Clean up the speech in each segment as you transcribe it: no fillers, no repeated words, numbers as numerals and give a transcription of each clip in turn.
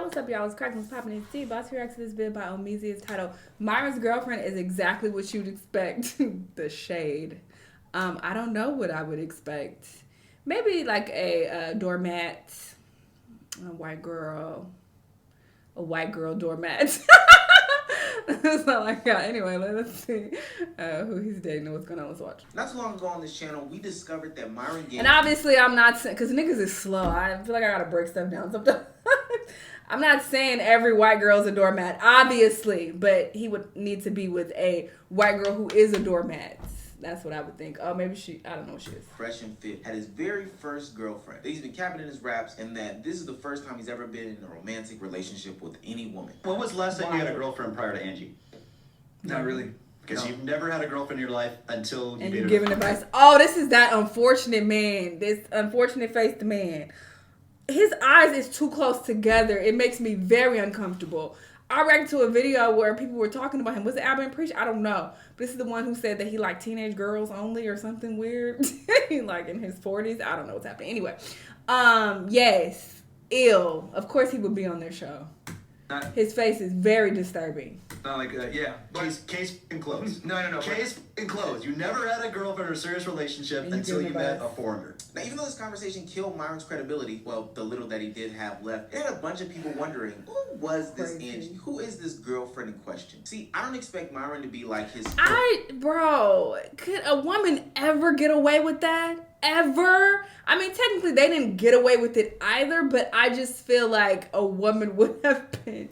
what's up, y'all? It's cracking, what's popping in T. Boss here to this vid by Omezia's title. Myron's girlfriend is exactly what you'd expect. The shade. I don't know what I would expect. Maybe like a doormat, a white girl doormat. That's not like that. Anyway, let's see who he's dating and what's going on. Let's watch. Not too long ago on this channel, we discovered that Myron Gaines... And obviously, I'm not saying... Because niggas is slow. I feel like I gotta break stuff down sometimes. I'm not saying every white girl's a doormat, obviously. But he would need to be with a white girl who is a doormat. That's what I would think. Oh, maybe she... I don't know what she is. Fresh and fit. Had his very first girlfriend. He's been capping in his raps, and that this is the first time he's ever been in a romantic relationship with any woman. When was the last time you had a girlfriend prior to Angie? Not really. Because you've never had a girlfriend in your life until you you're giving advice. Oh, this is that unfortunate man. This unfortunate faced man. His eyes is too close together. It makes me very uncomfortable. I reacted to a video where people were talking about him. Was it Alvin Preach? I don't know. But this is the one who said that he liked teenage girls only or something weird. Like in his 40s. I don't know what's happening. Anyway. Yes. Ill. Of course he would be on their show. His face is very disturbing. Not like that, yeah. Case closed. No. Case closed. You never had a girlfriend or a serious relationship until you met a foreigner. Now, even though this conversation killed Myron's credibility, well, the little that he did have left, there had a bunch of people wondering, who was this Angie? Who is this girlfriend in question? See, I don't expect Myron to be like his... Bro, could a woman ever get away with that? Ever? I mean, technically they didn't get away with it either, but I just feel like a woman would have been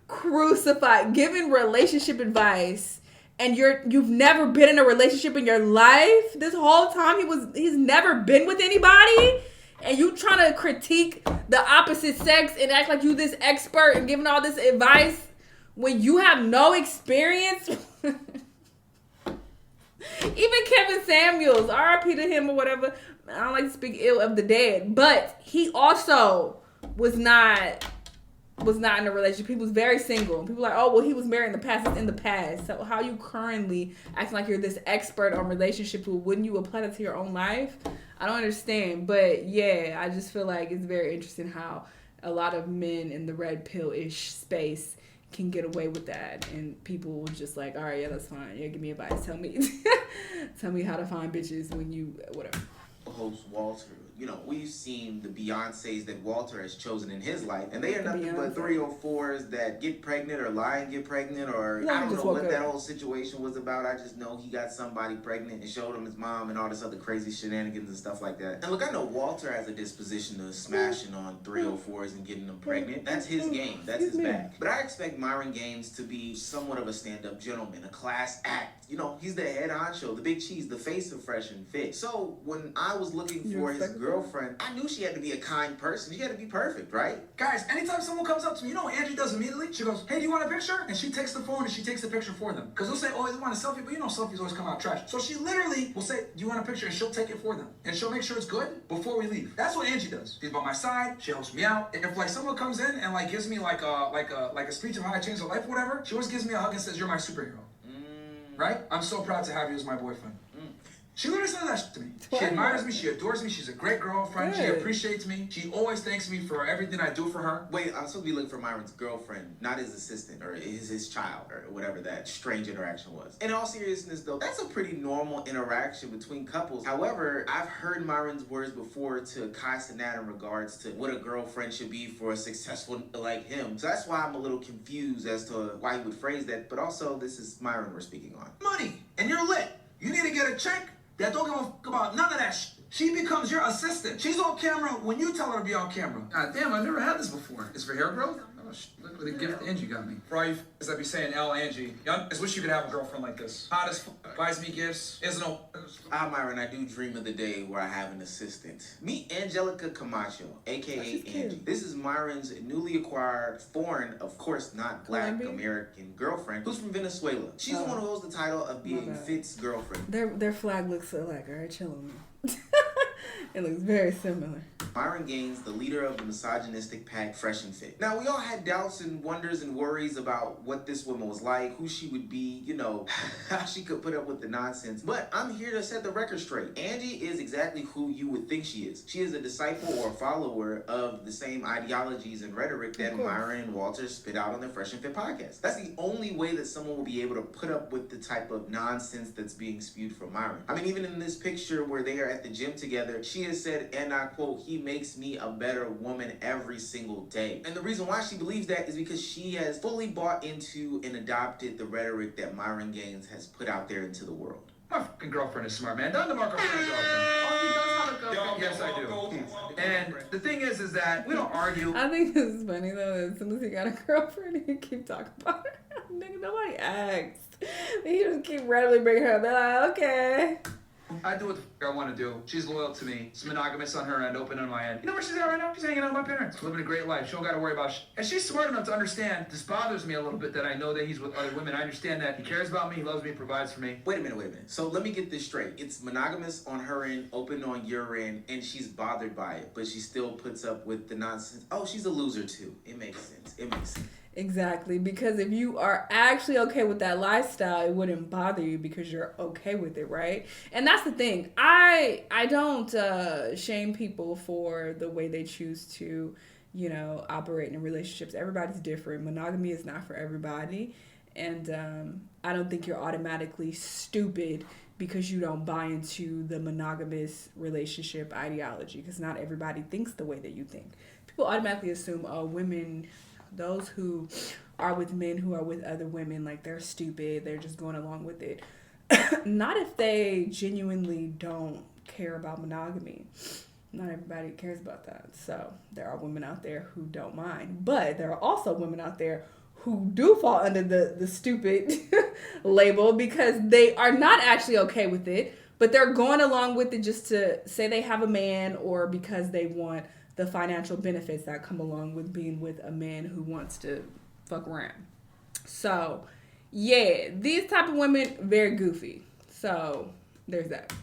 crucified, given relationship advice, and you've never been in a relationship in your life. This whole time he's never been with anybody, and you trying to critique the opposite sex and act like you this expert and giving all this advice when you have no experience. Even Kevin Samuels, RIP to him or whatever. I don't like to speak ill of the dead, but he also was not in a relationship. He was very single. People are like, oh, well, he was married in the past. It's in the past. So how you currently acting like you're this expert on relationships? Wouldn't you apply that to your own life? I don't understand. But yeah, I just feel like it's very interesting how a lot of men in the red pill-ish space can get away with that, and people will just like, all right, yeah, that's fine. Yeah, give me advice. Tell me how to find bitches when you whatever. Host Walter. You know, we've seen the Beyoncés that Walter has chosen in his life, and they are nothing but 304s that get pregnant or lie and get pregnant, or I don't know what that whole situation was about. I just know he got somebody pregnant and showed him his mom and all this other crazy shenanigans and stuff like that. And look, I know Walter has a disposition to smashing on 304s and getting them pregnant. That's his game. That's his bag. But I expect Myron Gaines to be somewhat of a stand-up gentleman, a class act. You know, he's the head honcho, the big cheese, the face of Fresh and Fit. So when I was looking for his girlfriend, I knew she had to be a kind person. She had to be perfect, right? Guys, anytime someone comes up to me, you know what Angie does immediately? She goes, hey, do you want a picture? And she takes the phone and she takes the picture for them. Because they'll say, oh, they want a selfie, but you know selfies always come out trash. So she literally will say, do you want a picture? And she'll take it for them. And she'll make sure it's good before we leave. That's what Angie does. She's by my side. She helps me out. If like someone comes in and like gives me like a speech of how I changed their life or whatever, she always gives me a hug and says, you're my superhero. Right? I'm so proud to have you as my boyfriend. She literally says that to me. She admires me. She adores me. She's a great girlfriend. She appreciates me. She always thanks me for everything I do for her. Wait, I'm supposed to be looking for Myron's girlfriend, not his assistant or his child or whatever that strange interaction was. In all seriousness, though, that's a pretty normal interaction between couples. However, I've heard Myron's words before to Kai Cenat in regards to what a girlfriend should be for a successful like him. So that's why I'm a little confused as to why he would phrase that. But also, this is Myron we're speaking on. Money, and you're lit. You need to get a check. That don't give a fuck about none of that shit. She becomes your assistant. She's on camera when you tell her to be on camera. God damn, I've never had this before. It's for hair growth? Oh, look what the gift Angie got me. For all you f***s that be saying, L, Angie, I just wish you could have a girlfriend like this. Hottest, buys me gifts, isn't no... Myron, I do dream of the day where I have an assistant. Meet Angelica Camacho, a.k.a. Angie. This is Myron's newly acquired foreign, of course not black, American girlfriend, who's from Venezuela. She's the one who holds the title of being Fit's girlfriend. Their flag looks alike, alright? Chill on me. It looks very similar. Myron Gaines, the leader of the misogynistic pack Fresh and Fit. Now, we all had doubts and wonders and worries about what this woman was like, who she would be, you know, how she could put up with the nonsense. But I'm here to set the record straight. Angie is exactly who you would think she is. She is a disciple or follower of the same ideologies and rhetoric that Myron and Walter spit out on their Fresh and Fit podcast. That's the only way that someone will be able to put up with the type of nonsense that's being spewed from Myron. I mean, even in this picture where they are at the gym together, she has said, and I quote, "He makes me a better woman every single day." And the reason why she believes that is because she has fully bought into and adopted the rhetoric that Myron Gaines has put out there into the world. My fucking girlfriend is smart, man. Don DeMarco has a girlfriend. Oh, he does have a girlfriend. Yes, I do. And the thing is that we don't argue. I think this is funny though. As soon as he got a girlfriend, he keep talking about her. Nigga, nobody asked. He just keep randomly bringing her up. They're like, okay. I do what the fuck I want to do. She's loyal to me. She's monogamous on her end, open on my end. You know where she's at right now? She's hanging out with my parents, living a great life. She don't got to worry about shit. And she's smart enough to understand this bothers me a little bit that I know that he's with other women. I understand that he cares about me, he loves me, provides for me. Wait a minute. So let me get this straight. It's monogamous on her end, open on your end, and she's bothered by it, but she still puts up with the nonsense. Oh, she's a loser too. It makes sense. Exactly, because if you are actually okay with that lifestyle, it wouldn't bother you because you're okay with it, right? And that's the thing. I don't shame people for the way they choose to, you know, operate in relationships. Everybody's different. Monogamy is not for everybody, and I don't think you're automatically stupid because you don't buy into the monogamous relationship ideology, because not everybody thinks the way that you think. People automatically assume, oh, women, those who are with men who are with other women, like they're stupid, they're just going along with it. Not if they genuinely don't care about monogamy. Not everybody cares about that. So there are women out there who don't mind, but there are also women out there who do fall under the stupid label because they are not actually okay with it, but they're going along with it just to say they have a man, or because they want the financial benefits that come along with being with a man who wants to fuck around. So, yeah, these type of women, very goofy. So, there's that.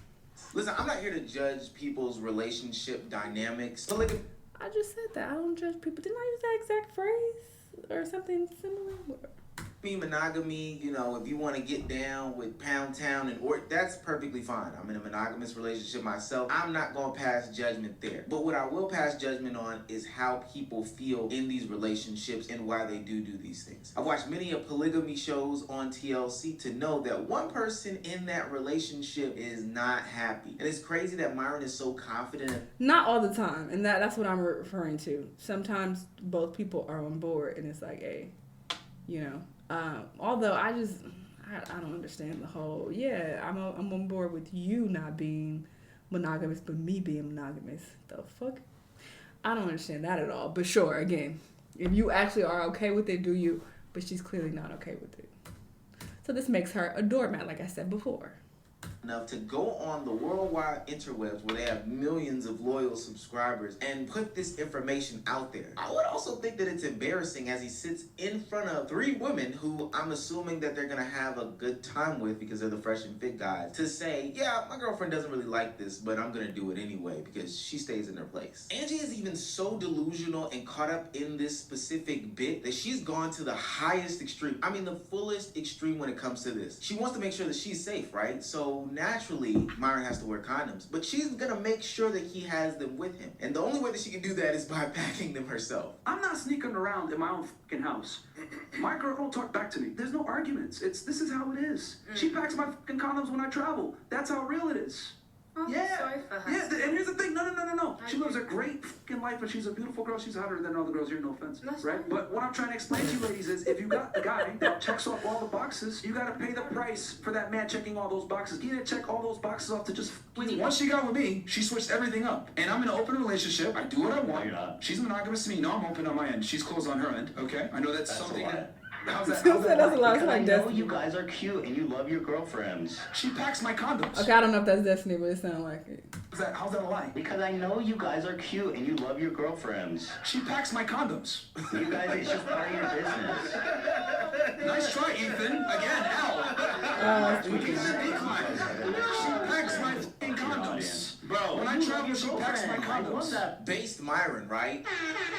Listen, I'm not here to judge people's relationship dynamics. But I just said that. I don't judge people. Didn't I use that exact phrase? Or something similar? be monogamy, you know, if you want to get down with Pound Town and that's perfectly fine. I'm in a monogamous relationship myself. I'm not going to pass judgment there. But what I will pass judgment on is how people feel in these relationships and why they do these things. I've watched many of polygamy shows on TLC to know that one person in that relationship is not happy. And it's crazy that Myron is so confident. Not all the time. And that's what I'm referring to. Sometimes both people are on board and it's like, hey, you know. Although I don't understand the whole, I'm on board with you not being monogamous, but me being monogamous. The fuck? I don't understand that at all. But sure, again, if you actually are okay with it, do you? But she's clearly not okay with it. So this makes her a doormat, like I said before. Enough to go on the worldwide interwebs where they have millions of loyal subscribers and put this information out there. I would also think that it's embarrassing as he sits in front of 3 women who I'm assuming that they're gonna have a good time with because they're the Fresh and Fit guys, to say, yeah, my girlfriend doesn't really like this, but I'm gonna do it anyway because she stays in her place. Angie is even so delusional and caught up in this specific bit that she's gone to the highest extreme. I mean, the fullest extreme when it comes to this. She wants to make sure that she's safe, right? So naturally, Myron has to wear condoms, but she's gonna make sure that he has them with him. And the only way that she can do that is by packing them herself. I'm not sneaking around in my own fucking house. My girl don't talk back to me. There's no arguments. This is how it is. She packs my fucking condoms when I travel. That's how real it is. Oh, yeah. sorry for her. Yeah, and here's the thing. No. She lives a great fucking life, and she's a beautiful girl. She's hotter than all the girls here, no offense. That's right? fine. But what I'm trying to explain to you ladies is if you got a guy that checks off all the boxes, you got to pay the price for that man checking all those boxes. You need to check all those boxes off to just Once she got with me, she switched everything up. And I'm in an open relationship. I do what I want. you're not. She's monogamous to me. No, I'm open on my end. She's closed on her end. Okay? I know that's something a lot. that... How's that? That's a lot. Because I Like know Destiny. you guys are cute and you love your girlfriends. She packs my condoms. Okay, I don't know if that's Destiny, but it sounds like it. How's that a lie? Because I know you guys are cute and you love your girlfriends. She packs my condoms. You guys, it's just part of your business. Nice try, Ethan. Again, Al. Oh, He's a decline. She packs my f***ing condoms. Bro, When I travel, she packs my I love condoms. that. Based Myron, right?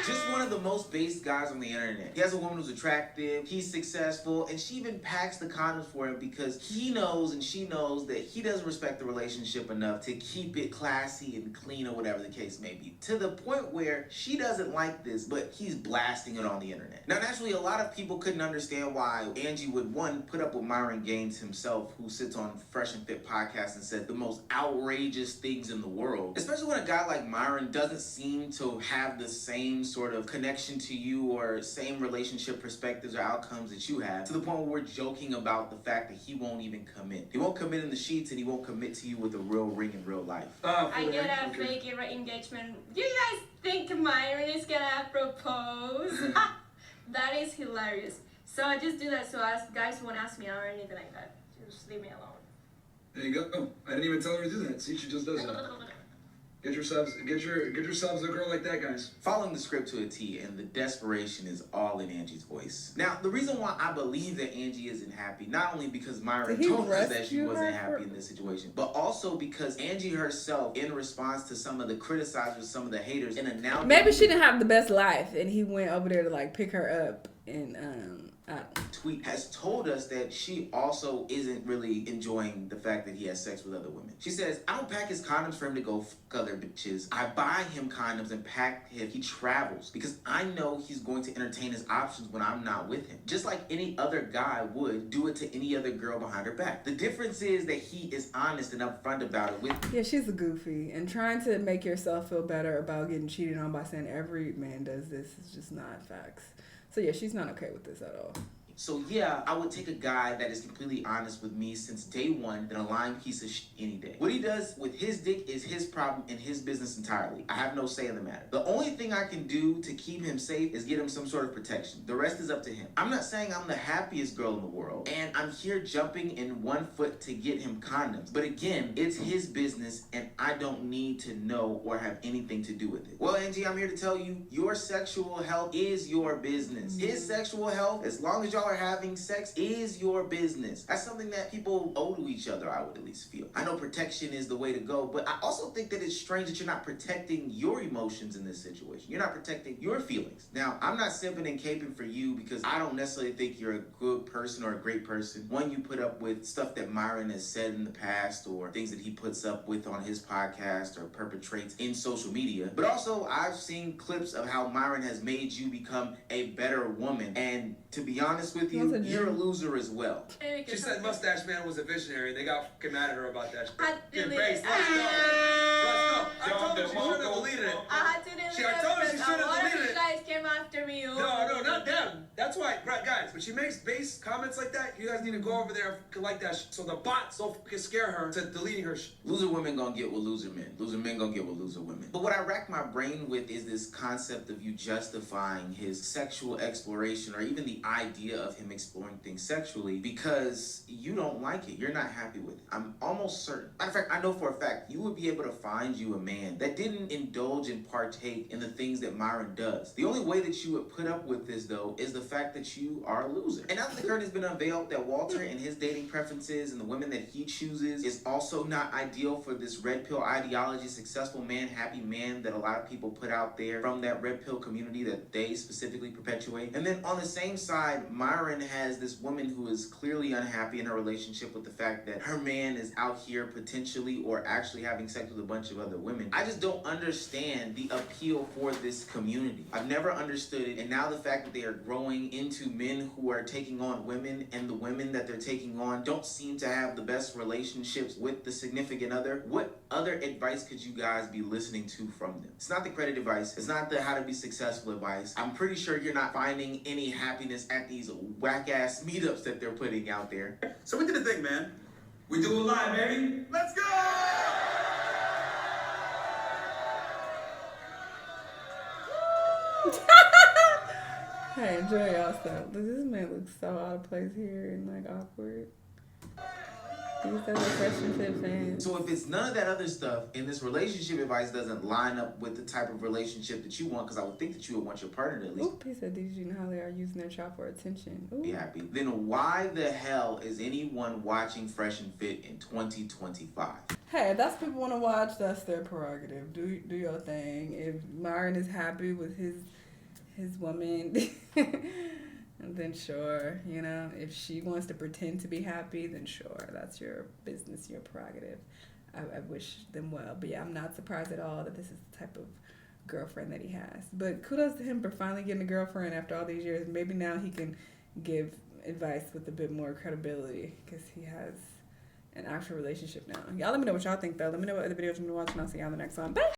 Just one of the most based guys on the internet. He has a woman who's attractive, he's successful, and she even packs the condoms for him because he knows and she knows that he doesn't respect the relationship enough to keep it classy and clean or whatever the case may be. To the point where she doesn't like this, but he's blasting it on the internet. Now, naturally, a lot of people couldn't understand why Angie would, one, put up with Myron Gaines himself, who sits on Fresh and Fit podcast and said the most outrageous things in the world. Especially when a guy like Myron doesn't seem to have the same sort of connection to you or same relationship perspectives or outcomes that you have, to the point where we're joking about the fact that he won't even commit. He won't commit in the sheets and he won't commit to you with a real ring in real life. I get a fake engagement. Do you guys think Myron is gonna propose? That is hilarious. So I just do that so guys won't ask me out or anything like that. Just leave me alone. There you go. I didn't even tell her to do that. See, she just does that. Get yourselves a girl like that, guys. Following the script to a T, and the desperation is all in Angie's voice. Now, the reason why I believe that Angie isn't happy, not only because Myron told us that she wasn't happy in this situation, but also because Angie herself, in response to some of the criticizers, some of the haters, and announced maybe she didn't have the best life, and he went over there to like pick her up and tweet has told us that she also isn't really enjoying the fact that he has sex with other women. She says, I don't pack his condoms for him to go fuck other bitches. I buy him condoms and pack him. He travels because I know he's going to entertain his options when I'm not with him. Just like any other guy would do it to any other girl behind her back. The difference is that he is honest and upfront about it with me. yeah, she's a goofy, and trying to make yourself feel better about getting cheated on by saying every man does this is just not facts. So yeah, she's not okay with this at all. So yeah, I would take a guy that is completely honest with me since day one than a lying piece of shit any day. What he does with his dick is his problem and his business entirely. I have no say in the matter. The only thing I can do to keep him safe is get him some sort of protection. The rest is up to him. I'm not saying I'm the happiest girl in the world, and I'm here jumping in 1 foot to get him condoms. But again, it's his business, and I don't need to know or have anything to do with it. Well, Angie, I'm here to tell you, your sexual health is your business. His sexual health, as long as y'all are having sex, is your business. That's something that people owe to each other, I would at least feel. I know protection is the way to go, but I also think that it's strange that you're not protecting your emotions in this situation. You're not protecting your feelings. Now, I'm not simping and caping for you because I don't necessarily think you're a good person or a great person. One, you put up with stuff that Myron has said in the past or things that he puts up with on his podcast or perpetrates in social media. But also, I've seen clips of how Myron has made you become a better woman. And to be honest with you, you're a loser as well. She said Mustache Man was a visionary. They got fucking mad at her about that shit. I deleted it. Let's go. I told her she shouldn't have deleted it. I had to delete it. I told her she because should have a lot of deleted you it. guys came after me. No, not them. That's why, right, guys, when she makes base comments like that, you guys need to go over there and fucking like that shit. So the bots don't fucking scare her to deleting her shit. Loser women gonna get with loser men. Loser men gonna get with loser women. But what I rack my brain with is this concept of you justifying his sexual exploration or even the idea of him exploring things sexually because you don't like it. You're not happy with it. I'm almost certain. Matter of fact, I know for a fact you would be able to find you a man that didn't indulge and partake in the things that Myron does. The only way that you would put up with this, though, is the fact that you are a loser. And now that the curtain has been unveiled that Walter and his dating preferences and the women that he chooses is also not ideal for this red pill ideology, successful man, happy man that a lot of people put out there from that red pill community that they specifically perpetuate. And then on the same side, Myron has this woman who is clearly unhappy in her relationship with the fact that her man is out here potentially or actually having sex with a bunch of other women. I just don't understand the appeal for this community. I've never understood it, and now the fact that they are growing into men who are taking on women and the women that they're taking on don't seem to have the best relationships with the significant other. What other advice could you guys be listening to from them? It's not the credit advice. It's not the how to be successful advice. I'm pretty sure you're not finding any happiness at these whack-ass meetups that they're putting out there. So we did a thing, man. We do it live, baby. Let's go! Hey, enjoy y'all stuff. This man looks so out of place here and like awkward. He's a Fresh and Fit fan. So if it's none of that other stuff, and this relationship advice doesn't line up with the type of relationship that you want, because I would think that you would want your partner to at least He said, did you know how they are using their child for attention? be happy. Then why the hell is anyone watching Fresh and Fit in 2025? Hey, if that's what people want to watch, that's their prerogative. Do your thing. If Myron is happy with his woman, then sure. You know, if she wants to pretend to be happy, then sure. That's your business, your prerogative. I wish them well. But yeah, I'm not surprised at all that this is the type of girlfriend that he has. But kudos to him for finally getting a girlfriend after all these years. Maybe now he can give advice with a bit more credibility because he has an actual relationship now. Y'all let me know what y'all think, though. Let me know what other videos you want to watch, and I'll see y'all in the next one. Bye!